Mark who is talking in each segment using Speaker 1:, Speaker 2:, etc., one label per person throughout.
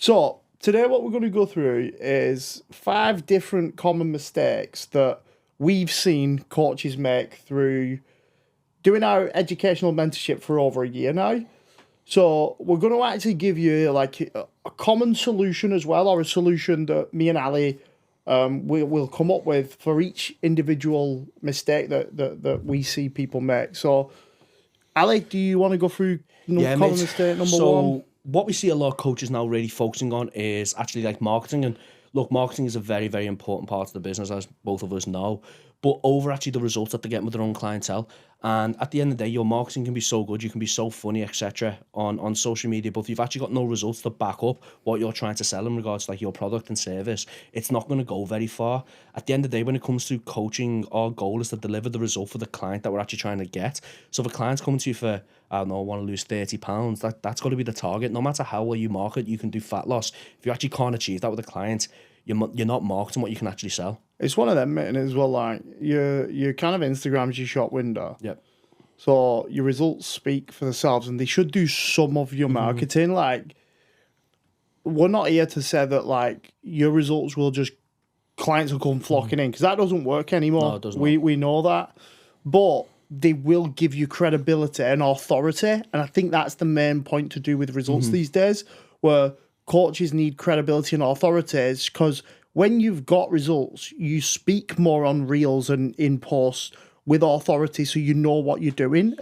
Speaker 1: So, today what we're going to go through is 5 different common mistakes that we've seen coaches make through doing our educational mentorship for over a year now. So, we're going to actually give you like a common solution as well, or a solution that me and Ali will come up with for each individual mistake that we see people make. So, Ali, do you want to go through common mistake number one?
Speaker 2: What we see a lot of coaches now really focusing on is actually like marketing. And look, marketing is a very, very important part of the business, as both of us know, but over actually the results that they get with their own clientele. And at the end of the day, your marketing can be so good, you can be so funny, etc. on social media, but if you've actually got no results to back up what you're trying to sell in regards to like your product and service, it's not going to go very far. At the end of the day, when it comes to coaching, our goal is to deliver the result for the client that we're actually trying to get. So if a client's coming to you for, I don't know, I want to lose 30 pounds, that's got to be the target. No matter how well you market, you can do fat loss. If you actually can't achieve that with a client, you're not marketing what you can actually sell.
Speaker 1: It's one of them, mate, and as well, like, your kind of Instagram's your shop window.
Speaker 2: Yep.
Speaker 1: So your results speak for themselves, and they should do some of your marketing. Like, we're not here to say that, like, your results will just, clients will come flocking in, because that doesn't work anymore.
Speaker 2: No, it does not.
Speaker 1: We know that. But they will give you credibility and authority, and I think that's the main point to do with results these days, where coaches need credibility and authority, because when you've got results, you speak more on reels and in posts with authority, so you know what you're doing,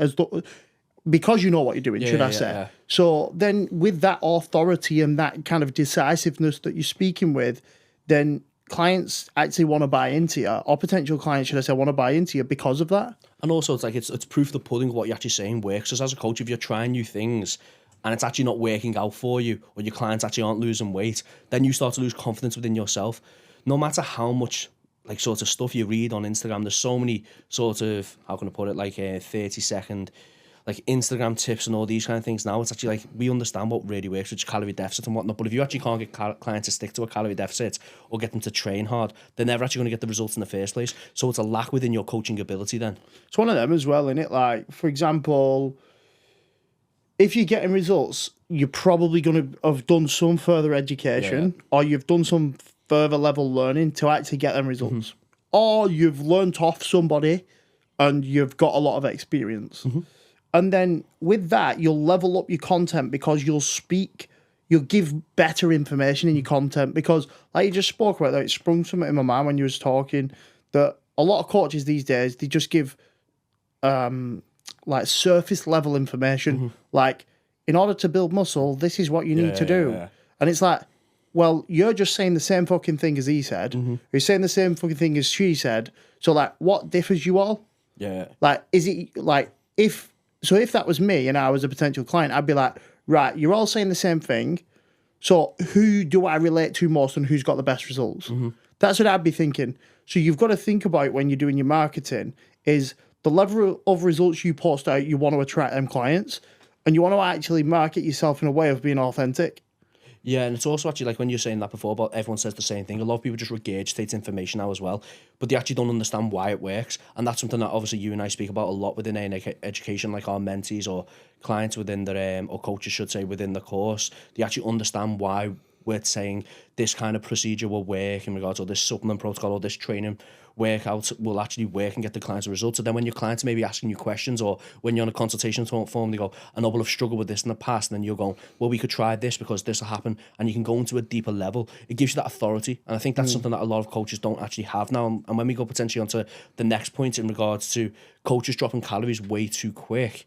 Speaker 1: because you know what you're doing, should I say.
Speaker 2: Yeah.
Speaker 1: So then with that authority and that kind of decisiveness that you're speaking with, then clients actually want to buy into you, or potential clients, should I say, want to buy into you because of that.
Speaker 2: And also, it's like it's proof of the pudding of what you're actually saying works. Because as a coach, if you're trying new things and it's actually not working out for you, or your clients actually aren't losing weight, then you start to lose confidence within yourself. No matter how much like sort of stuff you read on Instagram, there's so many sort of, how can I put it, like 30-second like Instagram tips and all these kind of things. Now it's actually like we understand what really works, which is calorie deficit and whatnot. But if you actually can't get clients to stick to a calorie deficit or get them to train hard, they're never actually going to get the results in the first place. So it's a lack within your coaching ability then.
Speaker 1: It's one of them as well, isn't it? Like, for example, if you're getting results, you're probably going to have done some further education, or you've done some further level learning to actually get them results. Or you've learnt off somebody and you've got a lot of experience. And then with that, you'll level up your content, because you'll give better information in your content, because like you just spoke about that, it sprung something in my mind when you was talking, that a lot of coaches these days, they just give like surface level information, like, in order to build muscle, this is what you need to do. And it's like, well, you're just saying the same fucking thing as he said. You're saying the same fucking thing as she said. So like, what differs you all? Like, is it like, if that was me and I was a potential client, I'd be like, right, you're all saying the same thing. So who do I relate to most, and who's got the best results? That's what I'd be thinking. So you've got to think about, when you're doing your marketing, is the level of results you post out, you want to attract them clients, and you want to actually market yourself in a way of being authentic.
Speaker 2: Yeah, and it's also actually like when you're saying that before about everyone says the same thing, a lot of people just regurgitate information now as well, but they actually don't understand why it works. And that's something that obviously you and I speak about a lot within education, like our mentees or clients within their, or coaches should say, within the course. They actually understand why we're saying this kind of procedure will work in regards to this supplement protocol or this training workout will actually work and get the clients a result. So then when your clients may be asking you questions, or when you're on a consultation form, they go, I know, but I've struggled with this in the past. And then you're going, well, we could try this because this will happen. And you can go into a deeper level. It gives you that authority. And I think that's something that a lot of coaches don't actually have now. And when we go potentially onto the next point in regards to coaches dropping calories way too quick,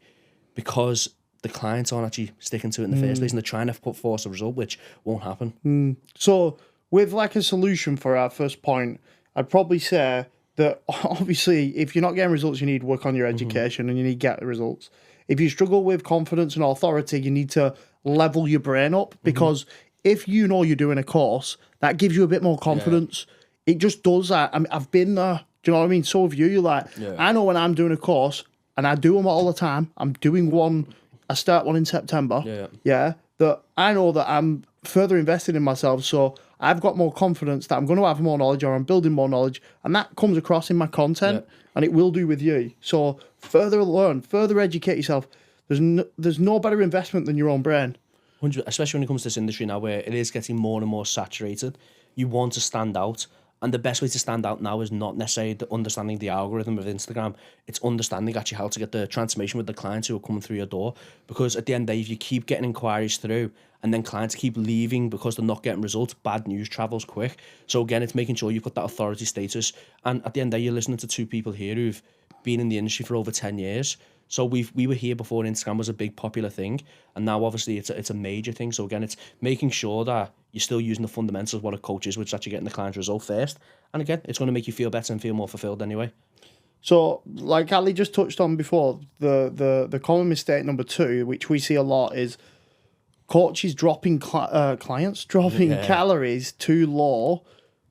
Speaker 2: because the clients aren't actually sticking to it in the first place, and they're trying to force a result, which won't happen.
Speaker 1: So with like a solution for our first point, I'd probably say that obviously if you're not getting results, you need to work on your education and you need to get the results. If you struggle with confidence and authority, you need to level your brain up, because if you know you're doing a course, that gives you a bit more confidence. It just does that. I mean, I've been there. Do you know what I mean? So have you. You're like, I know when I'm doing a course, and I do them all the time. I'm doing one, I start one in September. That I know that I'm further invested in myself, so I've got more confidence that I'm going to have more knowledge, or I'm building more knowledge, and that comes across in my content, and it will do with you. So further learn, further educate yourself. There's no better investment than your own brain.
Speaker 2: Especially when it comes to this industry now where it is getting more and more saturated. You want to stand out. And the best way to stand out now is not necessarily understanding the algorithm of Instagram. It's understanding actually how to get the transformation with the clients who are coming through your door. Because at the end of the day, if you keep getting inquiries through and then clients keep leaving because they're not getting results, bad news travels quick. So again, it's making sure you've got that authority status. And at the end of the day, you're listening to two people here who've been in the industry for over 10 years. So we were here before Instagram was a big popular thing, and now obviously it's a major thing. So again, it's making sure that you're still using the fundamentals of what a coach is, which is actually getting the client's result first. And again, it's going to make you feel better and feel more fulfilled anyway.
Speaker 1: So, like Ali just touched on before, the common mistake number 2, which we see a lot, is coaches dropping clients dropping calories too low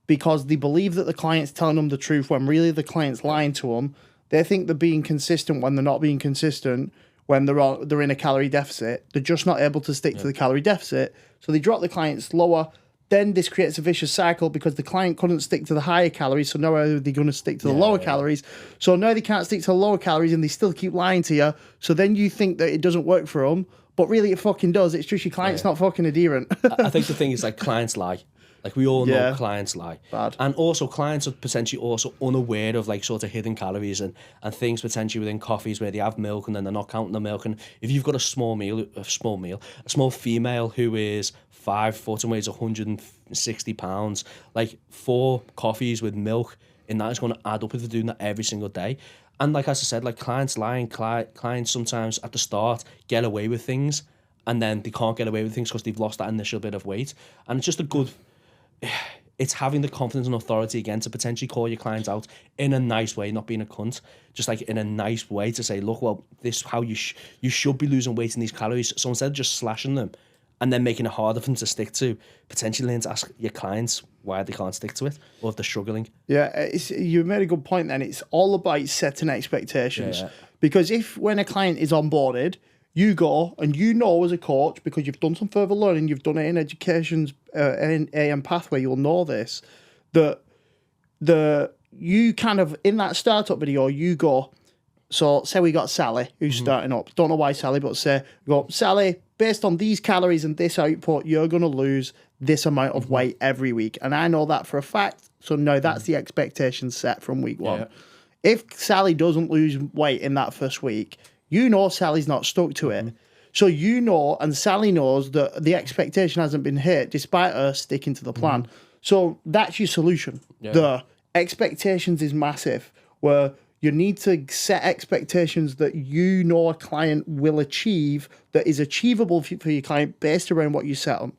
Speaker 1: because they believe that the client's telling them the truth when really the client's lying to them. They think they're being consistent when they're not being consistent, when they're in a calorie deficit. They're just not able to stick to the calorie deficit. So they drop the clients lower. Then this creates a vicious cycle because the client couldn't stick to the higher calories. So now are they going to stick to the lower calories? So now they can't stick to the lower calories and they still keep lying to you. So then you think that it doesn't work for them. But really it fucking does. It's just your client's not fucking adherent.
Speaker 2: I think the thing is, like, clients lie. Like, we all know clients lie.
Speaker 1: Bad.
Speaker 2: And also clients are potentially also unaware of, like, sort of hidden calories and things potentially within coffees where they have milk and then they're not counting the milk. And if you've got a small female who is 5 foot and weighs 160 pounds, like 4 coffees with milk in that is going to add up if they're doing that every single day. And like, as I said, like, clients lying, clients sometimes at the start get away with things and then they can't get away with things because they've lost that initial bit of weight. And it's just it's having the confidence and authority again to potentially call your clients out in a nice way, not being a cunt, just like in a nice way to say, look, well, this is how you should be losing weight in these calories. So instead of just slashing them and then making it harder for them to stick to, potentially learn to ask your clients why they can't stick to it or if they're struggling.
Speaker 1: Yeah, you made a good point then. It's all about setting expectations. Because if when a client is onboarded, you go and you know as a coach, because you've done some further learning, you've done it in education's AM pathway, you'll know this, that you kind of, in that startup video, you go, so say we got Sally, who's starting up. Don't know why Sally, but say, go, Sally, based on these calories and this output, you're going to lose this amount of weight every week. And I know that for a fact. So now that's the expectation set from week 1. If Sally doesn't lose weight in that first week, you know Sally's not stuck to it. So you know, and Sally knows that the expectation hasn't been hit despite her sticking to the plan. So that's your solution. The expectations is massive, where you need to set expectations that you know a client will achieve, that is achievable for your client based around what you set them.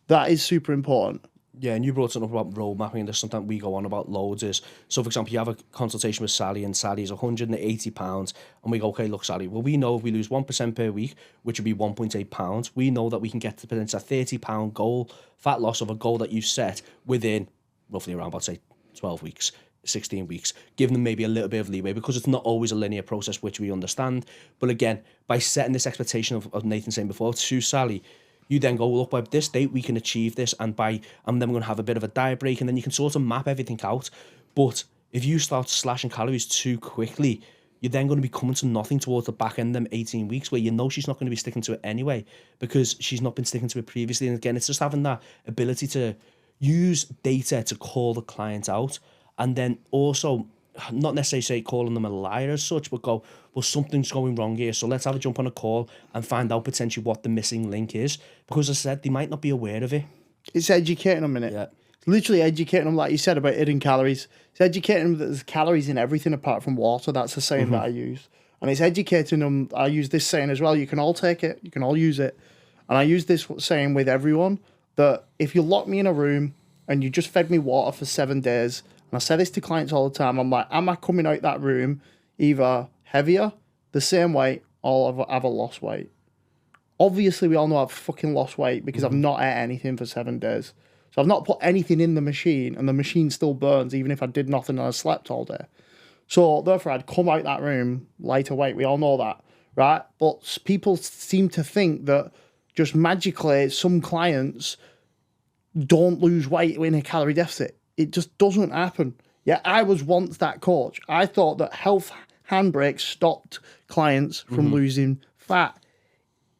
Speaker 1: That is super important.
Speaker 2: Yeah, and you brought something up about road mapping, and there's something we go on about loads is, so for example, you have a consultation with Sally and Sally's 180 pounds and we go, okay, look, Sally, well, we know if we lose 1% per week, which would be 1.8 pounds, we know that we can get to potentially a 30 pound goal, fat loss of a goal that you set within roughly around, about say 12 weeks, 16 weeks, giving them maybe a little bit of leeway because it's not always a linear process, which we understand. But again, by setting this expectation of Nathan saying before to Sally, you then go, look, by this date we can achieve this, and then we're going to have a bit of a diet break, and then you can sort of map everything out. But if you start slashing calories too quickly, you're then going to be coming to nothing towards the back end of them 18 weeks where you know she's not going to be sticking to it anyway because she's not been sticking to it previously. And again, it's just having that ability to use data to call the client out, and then also not necessarily say calling them a liar as such, but go, well, something's going wrong here, so let's have a jump on a call and find out potentially what the missing link is. Because as I said, they might not be aware of it.
Speaker 1: It's educating them in it.
Speaker 2: Yeah.
Speaker 1: It's literally educating them, like you said about hidden calories. It's educating them that there's calories in everything apart from water. That's a saying that I use. And it's educating them, I use this saying as well, you can all take it, you can all use it. And I use this saying with everyone, that if you lock me in a room and you just fed me water for 7 days, and I say this to clients all the time, I'm like, am I coming out that room either heavier, the same weight, or have I lost weight? Obviously, we all know I've fucking lost weight because I've not ate anything for 7 days. So I've not put anything in the machine, and the machine still burns even if I did nothing and I slept all day. So therefore, I'd come out that room lighter weight. We all know that, right? But people seem to think that just magically some clients don't lose weight in a calorie deficit. It just doesn't happen. Yeah, I was once that coach. I thought that health handbrake stopped clients from losing fat.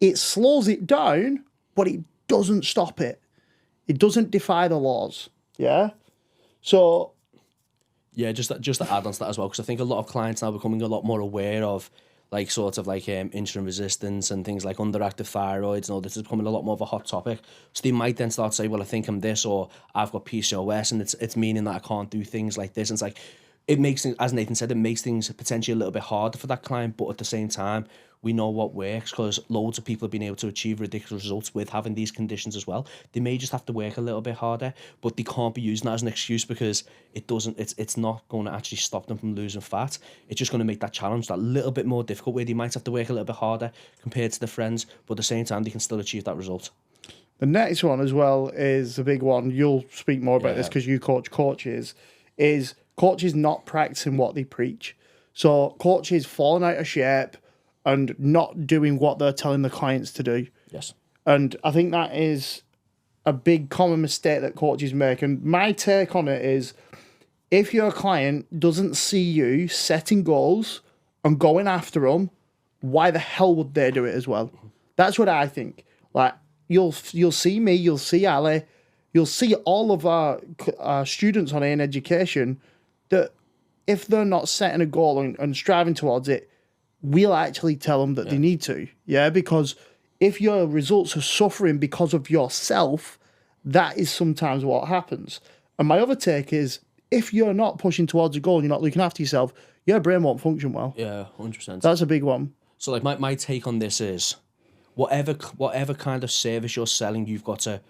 Speaker 1: It slows it down, but it doesn't stop it. It doesn't defy the laws. Yeah. So
Speaker 2: Yeah, just to add on to that as well, because I think a lot of clients now are becoming a lot more aware of like sort of like insulin resistance and things like underactive thyroids and all this is becoming a lot more of a hot topic. So they might then start to say, well, I think I'm this, or I've got PCOS, and it's meaning that I can't do things like this. And it's like, it makes things, as Nathan said, it makes things potentially a little bit harder for that client, but at the same time, we know what works because loads of people have been able to achieve ridiculous results with having these conditions as well. They may just have to work a little bit harder, but they can't be using that as an excuse because it's not going to actually stop them from losing fat. It's just going to make that challenge that little bit more difficult, where they might have to work a little bit harder compared to their friends, but at the same time, they can still achieve that result.
Speaker 1: the next one as well is a big one. You'll speak more about this because you coach coaches. Is coaches not practicing what they preach? So coaches falling out of shape and not doing what they're telling the clients to do.
Speaker 2: Yes.
Speaker 1: And I think that is a big common mistake that coaches make. And my take on it is, if your client doesn't see you setting goals and going after them, why the hell would they do it as well? That's what I think. Like, you'll see me, you'll see Ali, you'll see all of our students on AN Education, that if they're not setting a goal and striving towards it, we'll actually tell them that they need to. Yeah, because if your results are suffering because of yourself, that is sometimes what happens. And my other take is, if you're not pushing towards a goal and you're not looking after yourself, your brain won't function well.
Speaker 2: Yeah, 100%.
Speaker 1: That's a big one.
Speaker 2: So like my take on this is, whatever kind of service you're selling, you've got to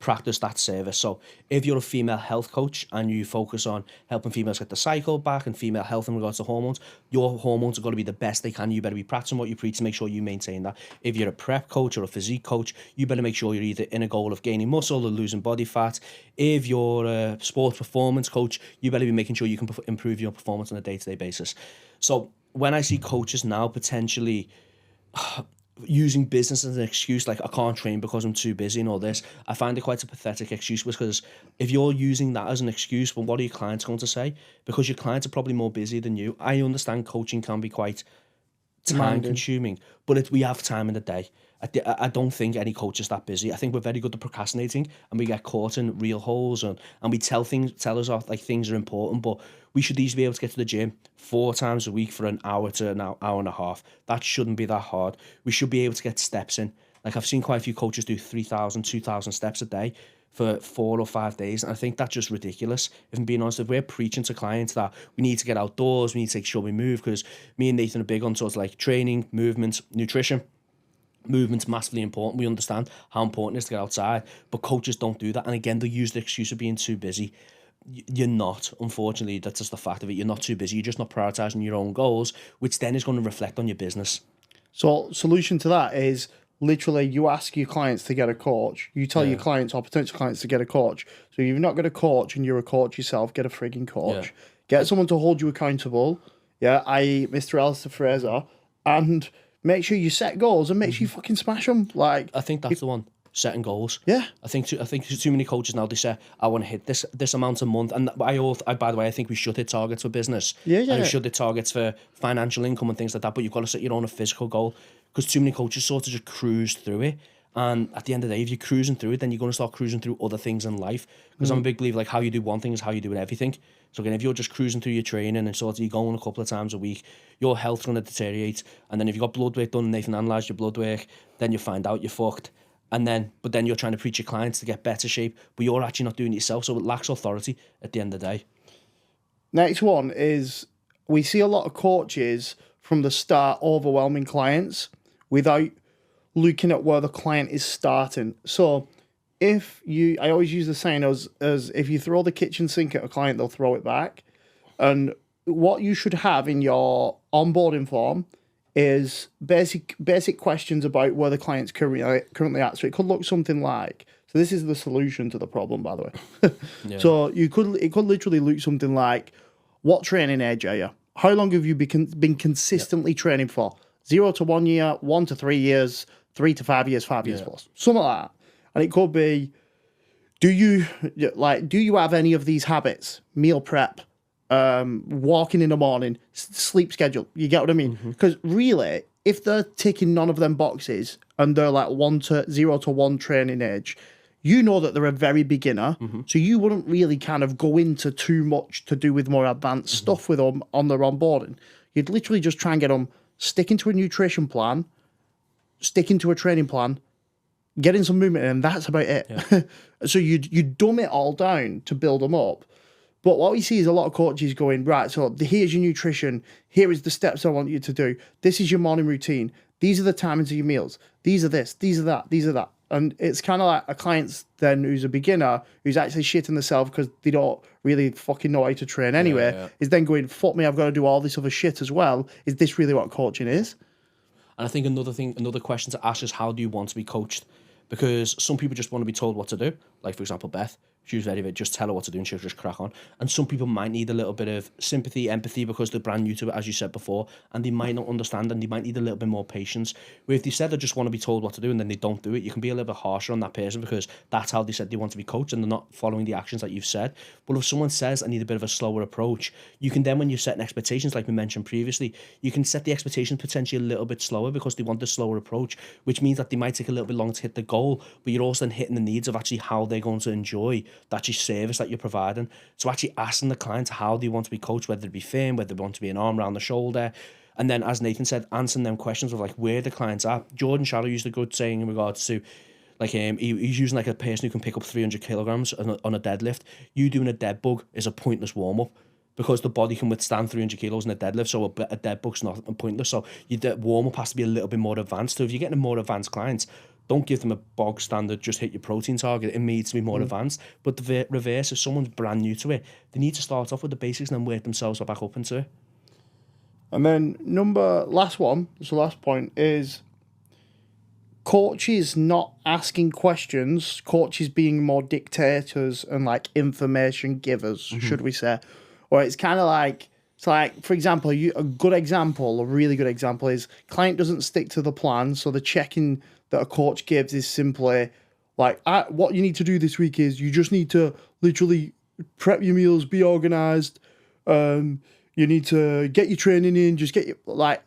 Speaker 2: practice that service. So if you're a female health coach and you focus on helping females get the cycle back and female health in regards to hormones, your hormones are going to be the best they can. You better be practicing what you preach to make sure you maintain that. If you're a prep coach or a physique coach, you better make sure you're either in a goal of gaining muscle or losing body fat. If you're a sports performance coach, you better be making sure you can improve your performance on a day-to-day basis. So when I see coaches now potentially using business as an excuse, like I can't train because I'm too busy and all this, I find it quite a pathetic excuse, because if you're using that as an excuse, well, what are your clients going to say? Because your clients are probably more busy than you. I understand coaching can be quite time consuming, but we have time in the day. I don't think any coach is that busy. I think we're very good at procrastinating, and we get caught in real holes, and we tell us off like things are important, but we should easily be able to get to the gym 4 times a week for an hour to an hour and a half. That shouldn't be that hard. We should be able to get steps in. Like, I've seen quite a few coaches do 3,000, 2,000 steps a day for 4 or 5 days. And I think that's just ridiculous. If I'm being honest, if we're preaching to clients that we need to get outdoors, we need to make sure we move, because me and Nathan are big on sort of like training, movement, nutrition. Movement's massively important. We understand how important it is to get outside, but coaches don't do that. And again, they use the excuse of being too busy. You're not, unfortunately. That's just the fact of it. You're not too busy. You're just not prioritizing your own goals, which then is going to reflect on your business.
Speaker 1: So solution to that is literally you ask your clients to get a coach. You tell your clients or potential clients to get a coach. So if you've not got a coach and you're a coach yourself, get a frigging coach. Yeah. Get someone to hold you accountable. Yeah, i.e. Mr. Alistair Fraser. And make sure you set goals and make sure you fucking smash them. Like,
Speaker 2: I think that's the one. Setting goals.
Speaker 1: Yeah.
Speaker 2: I think too many coaches now, they say, I want to hit this amount a month. And by the way, I think we should hit targets for business.
Speaker 1: Yeah.
Speaker 2: And we should hit targets for financial income and things like that. But you've got to set your own physical goal, because too many coaches sort of just cruise through it. And at the end of the day, if you're cruising through it, then you're going to start cruising through other things in life. Because I'm a big believer, like, how you do one thing is how you do everything. So again, if you're just cruising through your training and sort of you're going a couple of times a week, your health's going to deteriorate. And then if you've got blood work done and Nathan analysed your blood work, then you find out you're fucked. But then you're trying to preach your clients to get better shape, but you're actually not doing it yourself. So it lacks authority at the end of the day.
Speaker 1: Next one is, we see a lot of coaches from the start overwhelming clients without looking at where the client is starting. So I always use the saying as if you throw the kitchen sink at a client, they'll throw it back. And what you should have in your onboarding form is basic questions about where the client's currently at. So it could look something like, so this is the solution to the problem, by the way. So it could literally look something like, what training age are you? How long have you been consistently training for? 0 to 1 year, 1 to 3 years, 3 to 5 years, 5 years plus, something like that. And it could be, do you have any of these habits? Meal prep, walking in the morning, sleep schedule. You get what I mean? Because really, if they're ticking none of them boxes and they're like 0 to 1 training age, you know that they're a very beginner, so you wouldn't really kind of go into too much to do with more advanced stuff with them on their onboarding. You'd literally just try and get them sticking to a nutrition plan, sticking to a training plan, getting some movement in, and that's about it. Yeah. So you dumb it all down to build them up. But what we see is a lot of coaches going, right, so here's your nutrition, here is the steps I want you to do, this is your morning routine, these are the timings of your meals, these are this, these are that, these are that. And it's kind of like a client then who's a beginner, who's actually shitting themselves because they don't really fucking know how to train anyway, is then going, fuck me, I've got to do all this other shit as well. Is this really what coaching is?
Speaker 2: And I think another question to ask is, how do you want to be coached? Because some people just want to be told what to do. Like, for example, Beth, she was very, just tell her what to do and she'll just crack on. And some people might need a little bit of sympathy, empathy, because they're brand new to it, as you said before, and they might not understand and they might need a little bit more patience. Where if they said they just want to be told what to do and then they don't do it, you can be a little bit harsher on that person because that's how they said they want to be coached and they're not following the actions that you've said. But if someone says, I need a bit of a slower approach, you can then, when you're setting expectations, like we mentioned previously, you can set the expectations potentially a little bit slower because they want the slower approach, which means that they might take a little bit longer to hit the goal, but you're also then hitting the needs of actually how they're going to enjoy that service that you're providing. So actually asking the client how they want to be coached, whether it be firm, whether they want to be an arm around the shoulder, and then, as Nathan said, answering them questions of like where the client's at. Jordan Shadow used a good saying in regards to like he's using like a person who can pick up 300 kilograms on a deadlift. You doing a dead bug is a pointless warm-up because the body can withstand 300 kilos in a deadlift, so a dead bug's not pointless. So your warm-up has to be a little bit more advanced. So if you're getting a more advanced client, don't give them a bog standard, just hit your protein target. It needs to be more advanced. But the reverse, if someone's brand new to it, they need to start off with the basics and then work themselves back up into it.
Speaker 1: And then last point is coaches not asking questions, coaches being more dictators and like information givers, should we say. Or it's kind of like, for example, a really good example is client doesn't stick to the plan, so the check-in that a coach gives is simply like, what you need to do this week is you just need to literally prep your meals, be organised, you need to get your training in, just get your, like,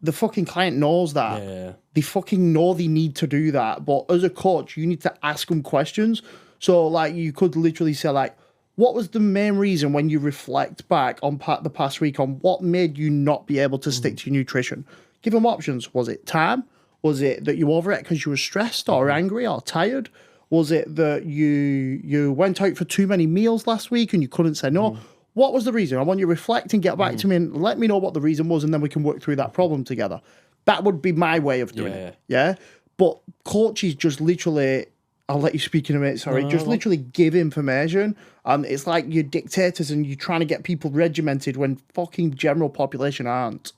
Speaker 1: the fucking client knows that.
Speaker 2: Yeah.
Speaker 1: They fucking know they need to do that. But as a coach, you need to ask them questions. So, like, you could literally say, like, what was the main reason when you reflect back on the past week on what made you not be able to stick to your nutrition? Give them options. Was it time? Was it that you overate because you were stressed or angry or tired? Was it that you went out for too many meals last week and you couldn't say no? What was the reason? I want you to reflect and get back to me and let me know what the reason was, and then we can work through that problem together. That would be my way of doing it. Yeah. But coaches just literally, I'll let you speak in a minute, sorry, literally give information. And it's like you're dictators and you're trying to get people regimented when fucking general population aren't.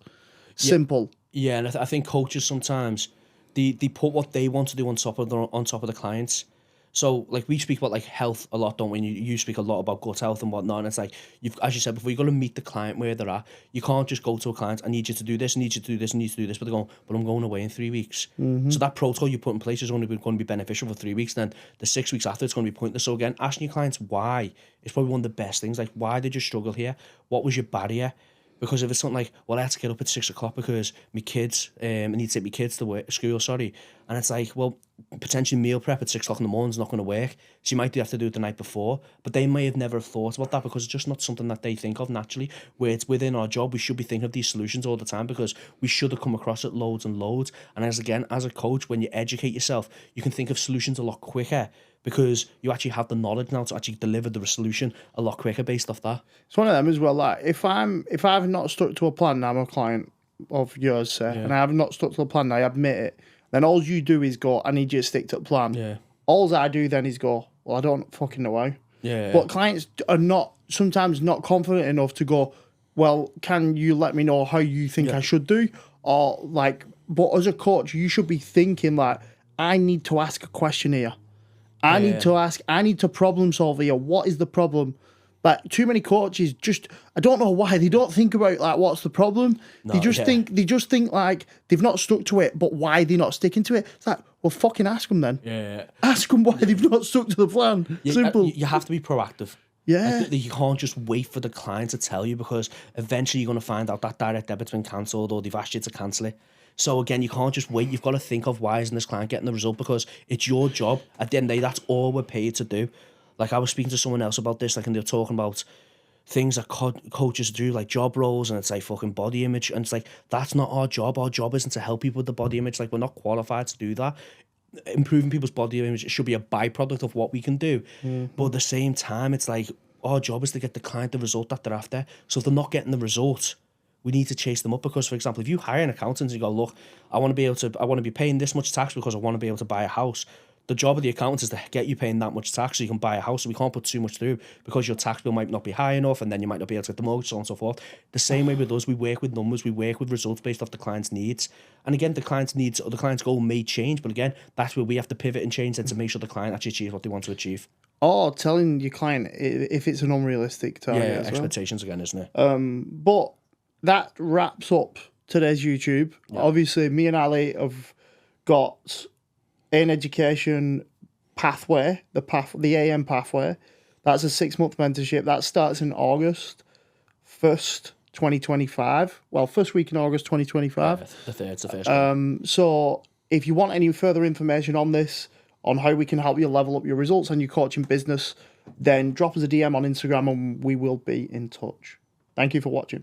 Speaker 1: Simple.
Speaker 2: Yeah, and I think coaches sometimes they put what they want to do on top of the clients. So like we speak about like health a lot, don't we? And you speak a lot about gut health and whatnot. And it's like as you said before, you've got to meet the client where they're at. You can't just go to a client, I need you to do this, I need you to do this, I need you to do this. But they're going, but I'm going away in 3 weeks. So that protocol you put in place is only going to be beneficial for 3 weeks. Then the 6 weeks after, it's going to be pointless. So again, asking your clients why is probably one of the best things. Like, why did you struggle here? What was your barrier? Because if it's something like, well, I had to get up at 6 o'clock because my kids, I need to take my kids to school, and it's like, well, potentially meal prep at 6 o'clock in the morning is not going to work. So you might have to do it the night before, but they may have never thought about that because it's just not something that they think of naturally. Where it's within our job, we should be thinking of these solutions all the time because we should have come across it loads and loads. And as a coach, when you educate yourself, you can think of solutions a lot quicker because you actually have the knowledge now to actually deliver the solution a lot quicker based off that.
Speaker 1: It's one of them as well. Like if I've not stuck to a plan, now I'm a client of yours, sir, and I have not stuck to a plan, I admit it. Then all you do is go, I need you to stick to the plan.
Speaker 2: Yeah.
Speaker 1: All I do then is go, well, I don't fucking know how.
Speaker 2: Yeah.
Speaker 1: But clients are sometimes not confident enough to go, well, can you let me know how you think I should do? Or like, but as a coach, you should be thinking like, I need to ask a question here. I need to problem solve here. What is the problem? But too many coaches I don't know why, they don't think about like what's the problem. They just think like they've not stuck to it, but why they're not sticking to it. It's like, well, fucking ask them then.
Speaker 2: Yeah.
Speaker 1: Ask them why they've not stuck to the plan. Simple.
Speaker 2: You have to be proactive.
Speaker 1: Yeah.
Speaker 2: Like, you can't just wait for the client to tell you because eventually you're going to find out that direct debit's been cancelled or they've asked you to cancel it. So again, you can't just wait. You've got to think of why isn't this client getting the result, because it's your job. At the end of the day, that's all we're paid to do. Like I was speaking to someone else about this, like, and they're talking about things that coaches do, like job roles, and it's like fucking body image, and it's like that's not our job. Our job isn't to help people with the body image. Like we're not qualified to do that. Improving people's body image should be a byproduct of what we can do. But at the same time, it's like our job is to get the client the result that they're after. So if they're not getting the result, we need to chase them up. Because, for example, if you hire an accountant and you go, look, I want to be paying this much tax because I want to be able to buy a house. The job of the accountant is to get you paying that much tax so you can buy a house. So we can't put too much through because your tax bill might not be high enough, and then you might not be able to get the mortgage, so on and so forth. The same way with us, we work with numbers, we work with results based off the client's needs. And again, the client's needs or the client's goal may change, but again, that's where we have to pivot and change then to make sure the client actually achieves what they want to achieve.
Speaker 1: Or telling your client if it's an unrealistic target.
Speaker 2: Yeah,
Speaker 1: as well.
Speaker 2: expectations again, isn't it?
Speaker 1: But that wraps up today's YouTube. Yeah. Obviously, me and Ali have got an education pathway, the AM pathway. That's a 6-month mentorship. That starts in August 1st, 2025. Well, first week in August 2025.
Speaker 2: Yeah, the third's the first.
Speaker 1: So if you want any further information on this, on how we can help you level up your results and your coaching business, then drop us a DM on Instagram and we will be in touch. Thank you for watching.